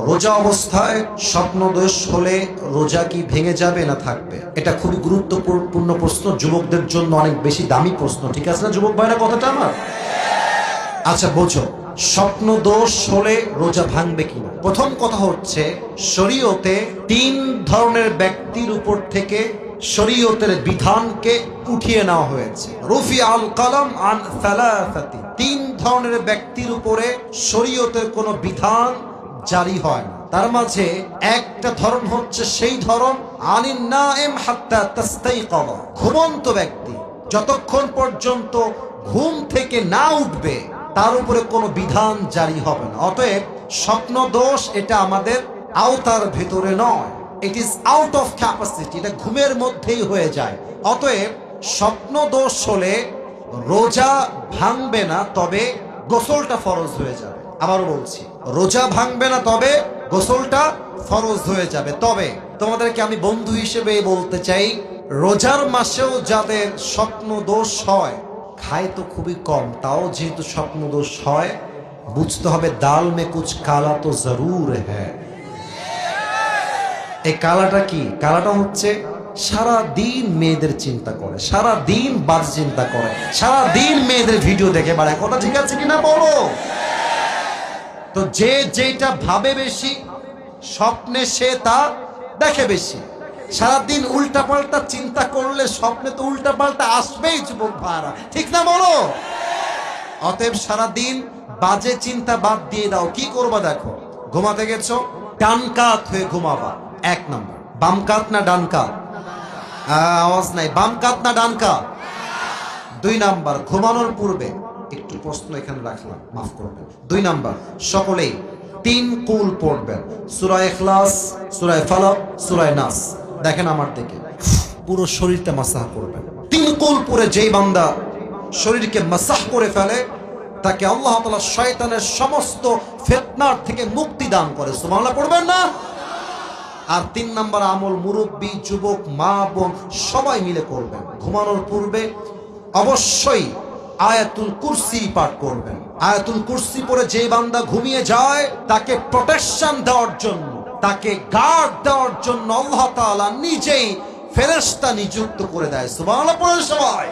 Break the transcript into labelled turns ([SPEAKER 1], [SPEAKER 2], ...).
[SPEAKER 1] রোজা অবস্থায় স্বপ্নদোষ হলে রোজা কি ভেঙে যাবে না থাকবে? এটা খুবই গুরুত্বপূর্ণ প্রশ্ন, যুবকদের জন্য অনেক বেশি দামি প্রশ্ন। ঠিক আছে না যুবক ভাইরা কথাটা আমার? আচ্ছা বোঝো, স্বপ্নদোষ হলে রোজা ভাঙবে কিনা। প্রথম কথা হচ্ছে, শরীয়তে 3 ধরনের ব্যক্তির উপর থেকে শরীয়তের বিধানকে উঠিয়ে নেওয়া হয়েছে। রুফি আল কালাম আন সালাসাতি, 3 ধরনের ব্যক্তির উপরে শরীয়তের কোনো বিধান জারি হয় না। তার মাঝে একটা ধরন হচ্ছে সেই ধরন আনিন নাইম হাত্তা তাস্তাইকায, ঘুমন্ত ব্যক্তি যতক্ষণ পর্যন্ত ঘুম থেকে না উঠবে তার উপরে কোনো বিধান জারি হবে না। অতএব স্বপ্ন দোষ এটা আমাদের আওতার ভেতরে নয়, it is out of capacity, এটা ঘুমের মধ্যেই হয়ে যায়। অতএব স্বপ্ন দোষ হলে রোজা ভাঙবে না, তবে গোসলটা ফরজ হয়ে যাবে। আবারও বলছি, রোজা ভাঙবে না, তবে গোসলটা ফরজ হয়ে যাবে। তবে তোমাদেরকে আমি বন্ধু হিসেবে বলতে চাই, রোজার মাসেও যাদের স্বপ্ন দোষ হয়, খায় তো খুবই কম, তাও যেহেতু স্বপ্ন দোষ হয়, বুঝতে হবে দাল মে কুছ কালা তো জরুর হ্যায়। এই কালাটা কি? কালাটা হচ্ছে সারা দিন মেয়েদের চিন্তা করে, সারা দিন বাজ চিন্তা করে, সারা দিন মেয়েদের ভিডিও দেখে বেড়ায়। কথা ঠিক আছে কিনা বলো? তো যে যেটা ভাবে বেশি, স্বপ্নে সে তা দেখে বেশি। সারাদিন উল্টাপাল্টা চিন্তা করলে স্বপ্নে তো উল্টাপাল্টা আসবেই যুবক ভাইরা, ঠিক না বলো? অতএব সারাদিন বাজে চিন্তা বাদ দিয়ে দাও। কি করবা দেখো, ঘুমাতে গেছো, ডান কাত হয়ে ঘুমাবা। 1 নাম্বার। বাম কাত না ডান কাত? আওয়াজ নাই। বাম কাত না ডান কাত? 2 নাম্বার, ঘুমানোর পূর্বে একটু প্রশ্ন এখানে রাখলাম, মাফ করবেন। 2 নাম্বার, সকলেই 3 কুল পড়বেন, সূরা ইখলাস, সূরা ফালাক, সূরা নাস। দেখেন আমার দিকে, পুরো শরীরটা মাসাহ করবেন। 3 কুল পড়ে যেই বান্দা শরীরকে মাসাহ করে ফেলে, তাকে আল্লাহ তাআলা শয়তানের সমস্ত ফিতনার থেকে মুক্তি দান করে। সুবহানাল্লাহ পড়বেন না? আর 3 নাম্বার আমল মুরব্বী, যুবক, মা, বোন সবাই মিলে করবেন। ঘুমানোর পূর্বে অবশ্যই আয়াতুল কুরসি পাঠ করবেন। আয়াতুল কুরসি পড়ে যে বান্দা ঘুমিয়ে যায়, তাকে প্রোটেকশন দেওয়ার জন্য, তাকে গার্ড দেওয়ার জন্য আল্লাহ তাআলা নিজেই ফেরেশতা নিযুক্ত করে দেয়। সুবহানাল্লাহ পড়েন সবাই।